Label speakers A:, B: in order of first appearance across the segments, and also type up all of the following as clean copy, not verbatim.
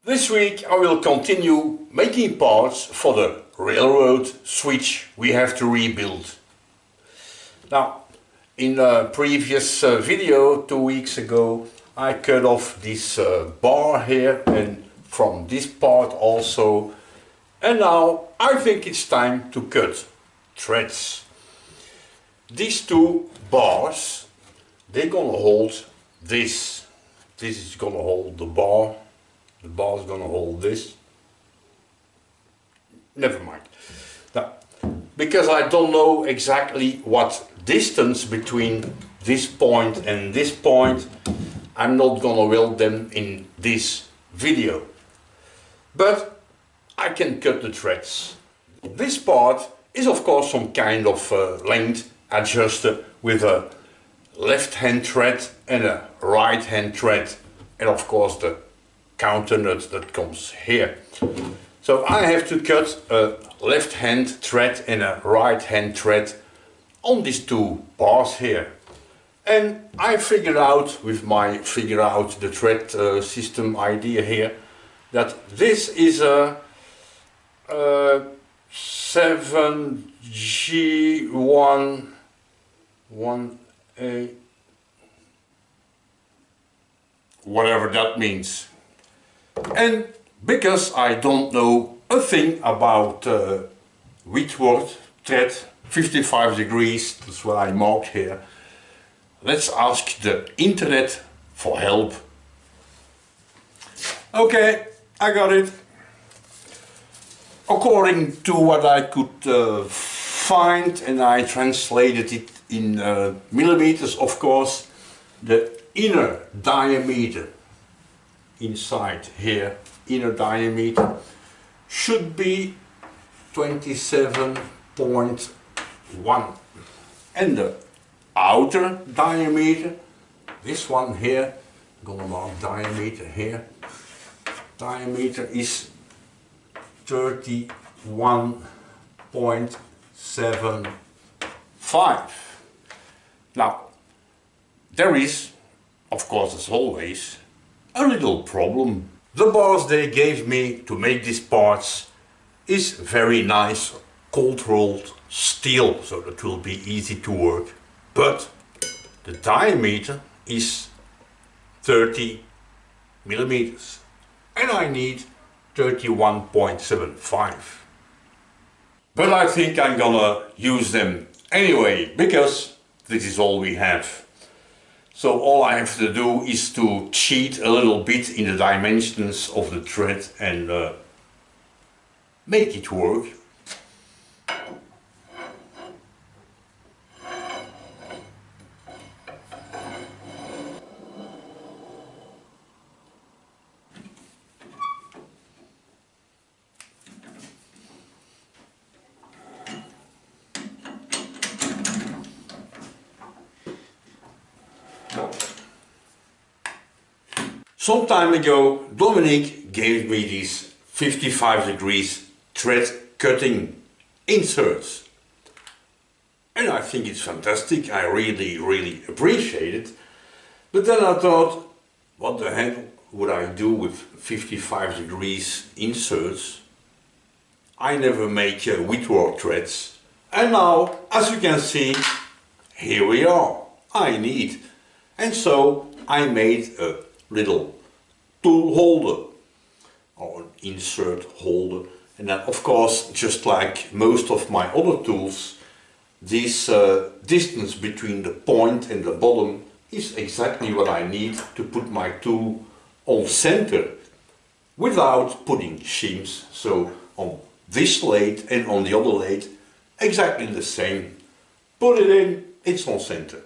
A: This week I will continue making parts for the railroad switch we have to rebuild. Now, in a previous video 2 weeks ago I cut off this bar here and from this part also, and now I think it's time to cut threads. These two bars, they're gonna hold this. This is gonna hold the bar. The bar is gonna hold this. Never mind. Now, because I don't know exactly what distance between this point and this point, I'm not gonna weld them in this video. But I can cut the threads. This part is of course some kind of length adjusted with a left hand thread and a right hand thread, and of course the counter nut that comes here. So I have to cut a left hand thread and a right hand thread on these two bars here. And I figured out with my figure out the thread system idea here that this is a 7G1 1A, whatever that means. And because I don't know a thing about Whitworth thread, 55 degrees, that's what I marked here, let's ask the internet for help. Okay, I got it. According to what I could find, and I translated it in millimeters, of course, the inner diameter inside here, inner diameter, should be 27.1, and the outer diameter, this one here, I'm gonna mark diameter here, diameter is 31.75. Now, there is, of course as always, a little problem. The bars they gave me to make these parts is very nice cold rolled steel, so that will be easy to work, but the diameter is 30 millimeters and I need 31.75. But I think I'm gonna use them anyway, because this is all we have. So all I have to do is to cheat a little bit in the dimensions of the thread and make it work. Some time ago, Dominic gave me these 55 degrees thread cutting inserts. And I think it's fantastic, I really appreciate it. But then I thought, what the heck would I do with 55 degrees inserts? I never make Whitworth threads. And now, as you can see, here we are, I need. And so I made a little tool holder or an insert holder, and then of course, just like most of my other tools, this distance between the point and the bottom is exactly what I need to put my tool on center without putting shims. So on this lathe and on the other lathe exactly the same. Put it in, it's on center.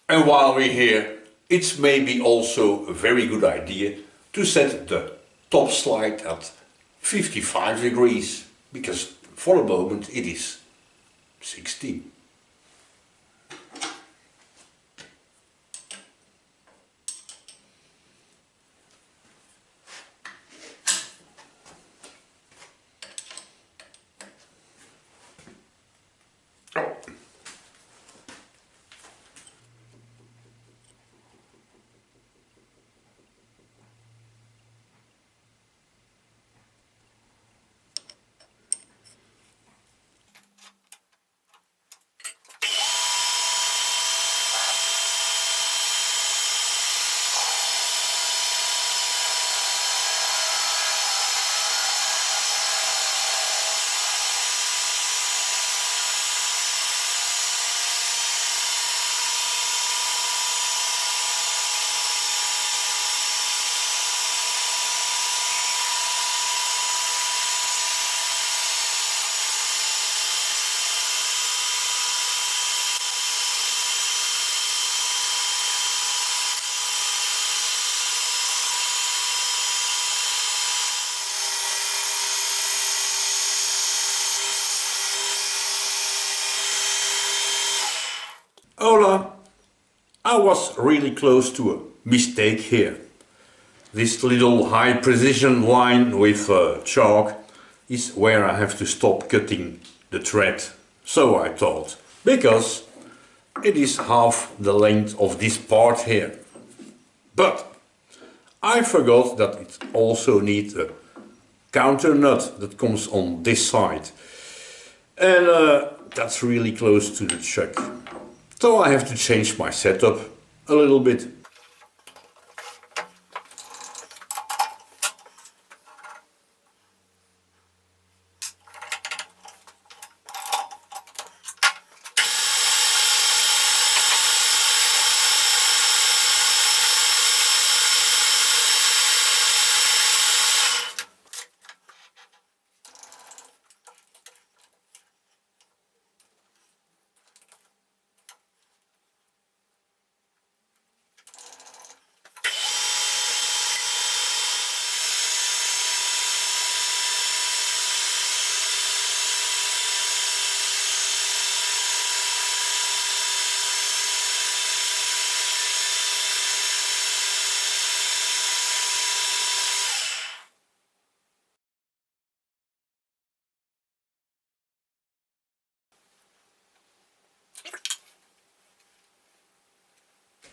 A: And while we're here, it's maybe also a very good idea to set the top slide at 55 degrees, because for the moment it is 60. Hola, I was really close to a mistake here. This little high precision line with chalk is where I have to stop cutting the thread. So I thought, because it is half the length of this part here. But I forgot that it also needs a counter nut that comes on this side. And that's really close to the chuck. So I have to change my setup a little bit.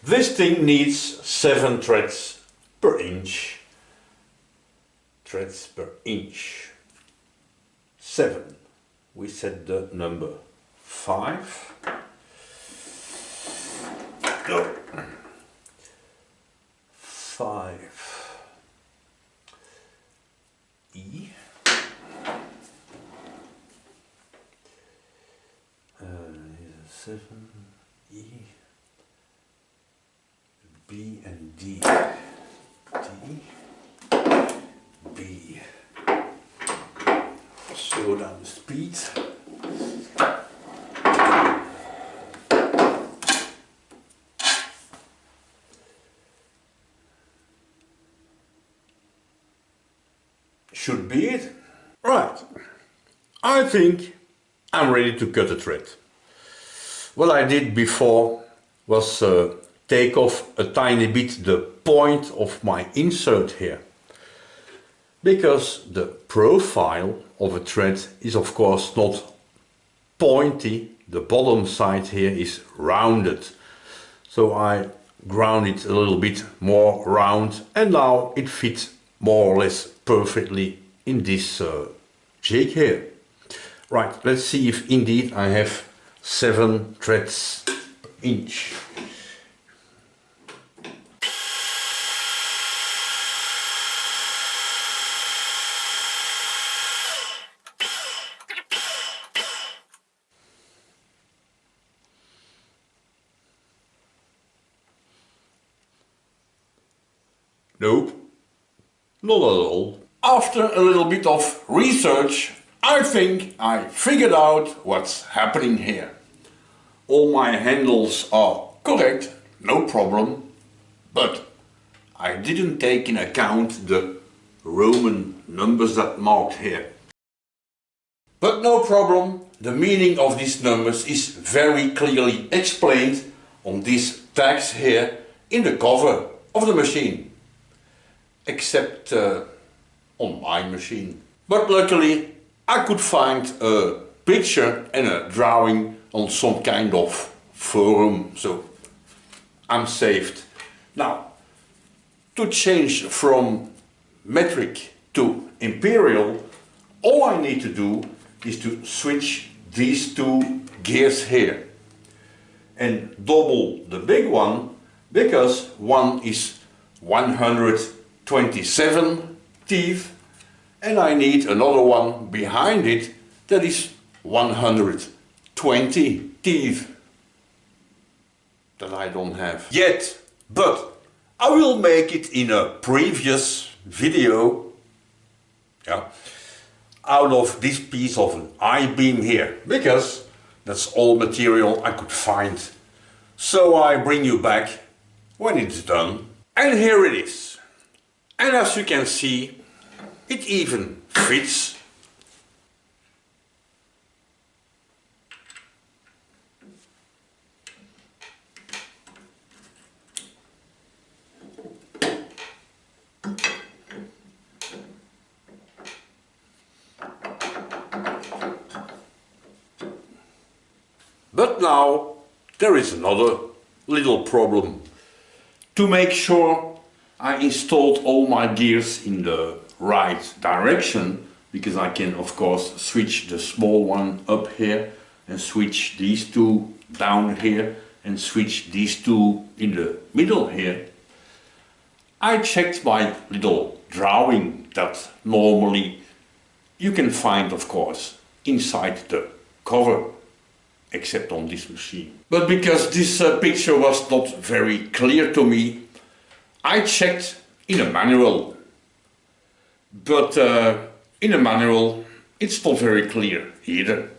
A: This thing needs 7 threads per inch. Threads per inch. 7. We set the number 5. No. 5. E. 7. E. B and D. D. B. Slow down the speed. Should be it. Right. I think I'm ready to cut a thread. What I did before was take off a tiny bit the point of my insert here, because the profile of a thread is of course not pointy. The bottom side here is rounded, so I ground it a little bit more round, and now it fits more or less perfectly in this jig here. Right, let's see if indeed I have 7 threads per inch. Nope, not at all. After a little bit of research, I think I figured out what's happening here. All my handles are correct, no problem, but I didn't take in account the Roman numbers that marked here. But no problem, the meaning of these numbers is very clearly explained on these tags here in the cover of the machine. Except on my machine. But luckily I could find a picture and a drawing on some kind of forum, so I'm saved. Now, to change from metric to imperial, all I need to do is to switch these 2 gears here and double the big one, because one is 127 teeth and I need another one behind it that is 120 teeth that I don't have yet, but I will make it in a previous video, out of this piece of an I-beam here, because that's all material I could find. So I bring you back when it's done. And here it is. And as you can see, it even fits. But now there is another little problem. To make sure I installed all my gears in the right direction, because I can of course switch the small one up here and switch these two down here and switch these two in the middle here. I checked my little drawing that normally you can find of course inside the cover, except on this machine. But because this picture was not very clear to me, I checked in a manual. But in a manual it's not very clear either.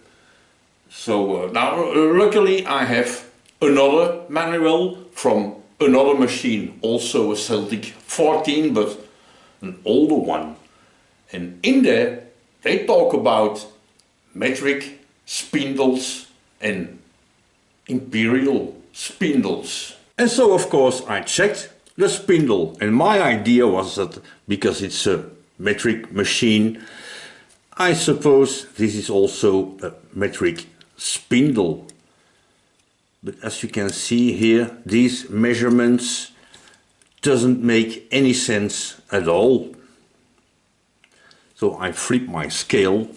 A: So now luckily I have another manual from another machine, also a Celtic 14, but an older one. And in there they talk about metric spindles and imperial spindles. And so of course I checked the spindle, and my idea was that because it's a metric machine, I suppose this is also a metric spindle. But as you can see here, these measurements doesn't make any sense at all. So I flip my scale,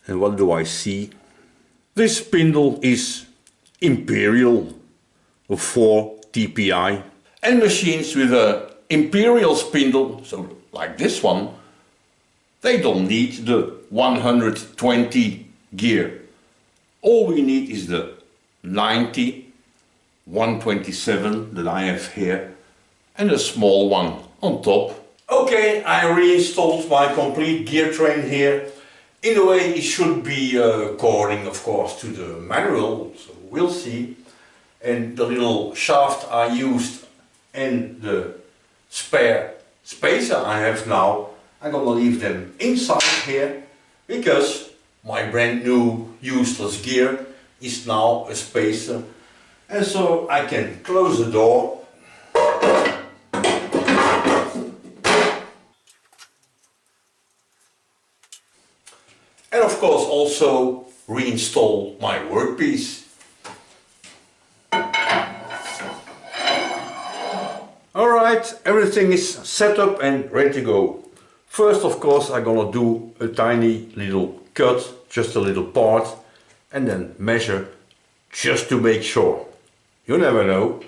A: and what do I see? This spindle is imperial of 4 TPI. And machines with an imperial spindle, so like this one, they don't need the 120 gear. All we need is the 90, 127 that I have here, and a small one on top. Okay, I reinstalled my complete gear train here. In a way it should be according of course to the manual, so we'll see. And the little shaft I used and the spare spacer I have now, I'm gonna leave them inside here, because my brand new useless gear is now a spacer, and so I can close the door. And of course also reinstall my workpiece. Alright, everything is set up and ready to go. First of course I'm gonna do a tiny little cut, just a little part, and then measure just to make sure. You never know.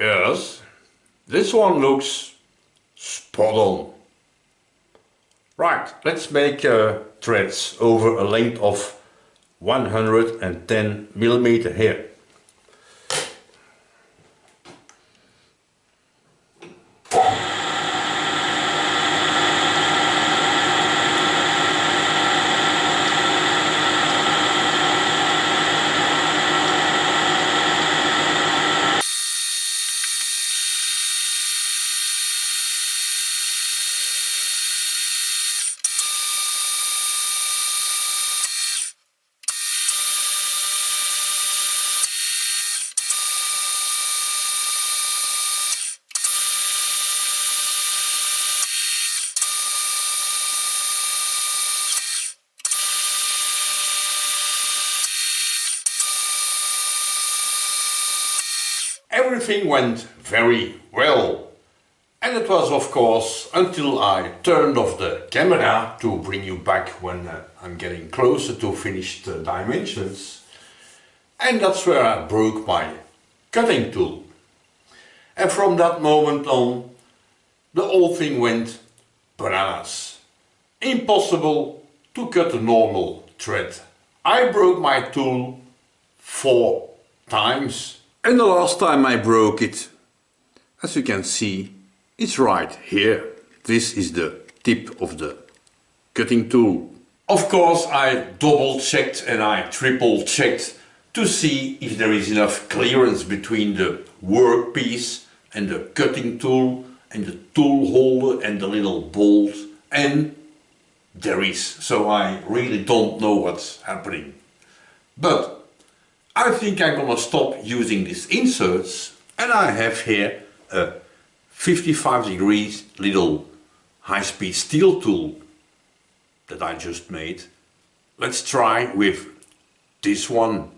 A: Yes, this one looks spot on. Right, let's make threads over a length of 110 millimeter here. Everything went very well, and it was of course until I turned off the camera to bring you back when I'm getting closer to finished dimensions, and that's where I broke my cutting tool. And from that moment on the whole thing went bananas. Impossible to cut a normal thread. I broke my tool 4 times. And the last time I broke it, as you can see, it's right here. This is the tip of the cutting tool. Of course, I double checked and I triple checked to see if there is enough clearance between the workpiece and the cutting tool and the tool holder and the little bolt, and there is, so I really don't know what's happening. But I think I'm gonna stop using these inserts, and I have here a 55 degrees little high-speed steel tool that I just made. Let's try with this one.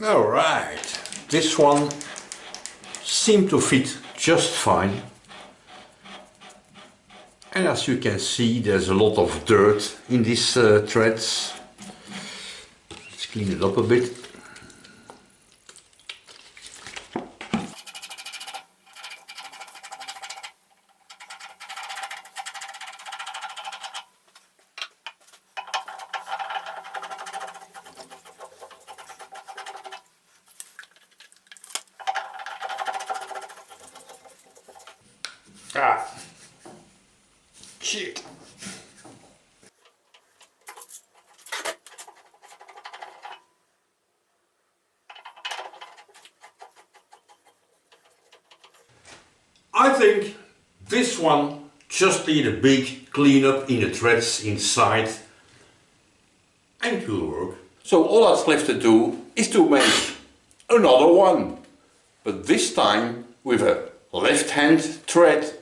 A: Alright, this one seemed to fit just fine, and as you can see there's a lot of dirt in these threads. Let's clean it up a bit. Ah, shit. I think this one just need a big cleanup in the threads inside and it will work. So all that's left to do is to make another one, but this time with a left-hand thread.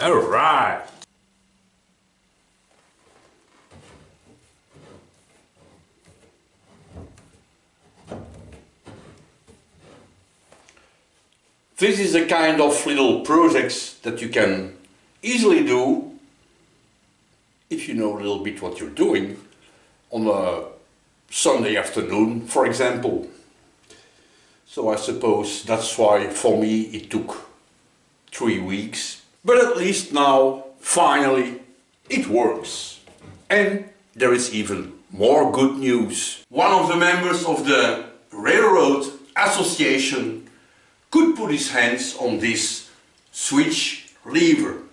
A: All right. This is a kind of little projects that you can easily do if you know a little bit what you're doing on a Sunday afternoon, for example. So I suppose that's why for me it took 3 weeks. But at least now, finally, it works. And there is even more good news. One of the members of the Railroad Association could put his hands on this switch lever.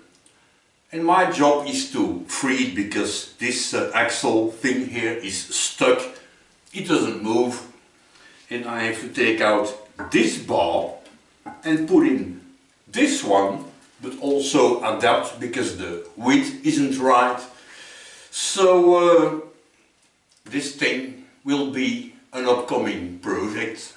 A: And my job is to free it because this axle thing here is stuck. It doesn't move. And I have to take out this bar and put in this one, but also adapt because the width isn't right. So this thing will be an upcoming project.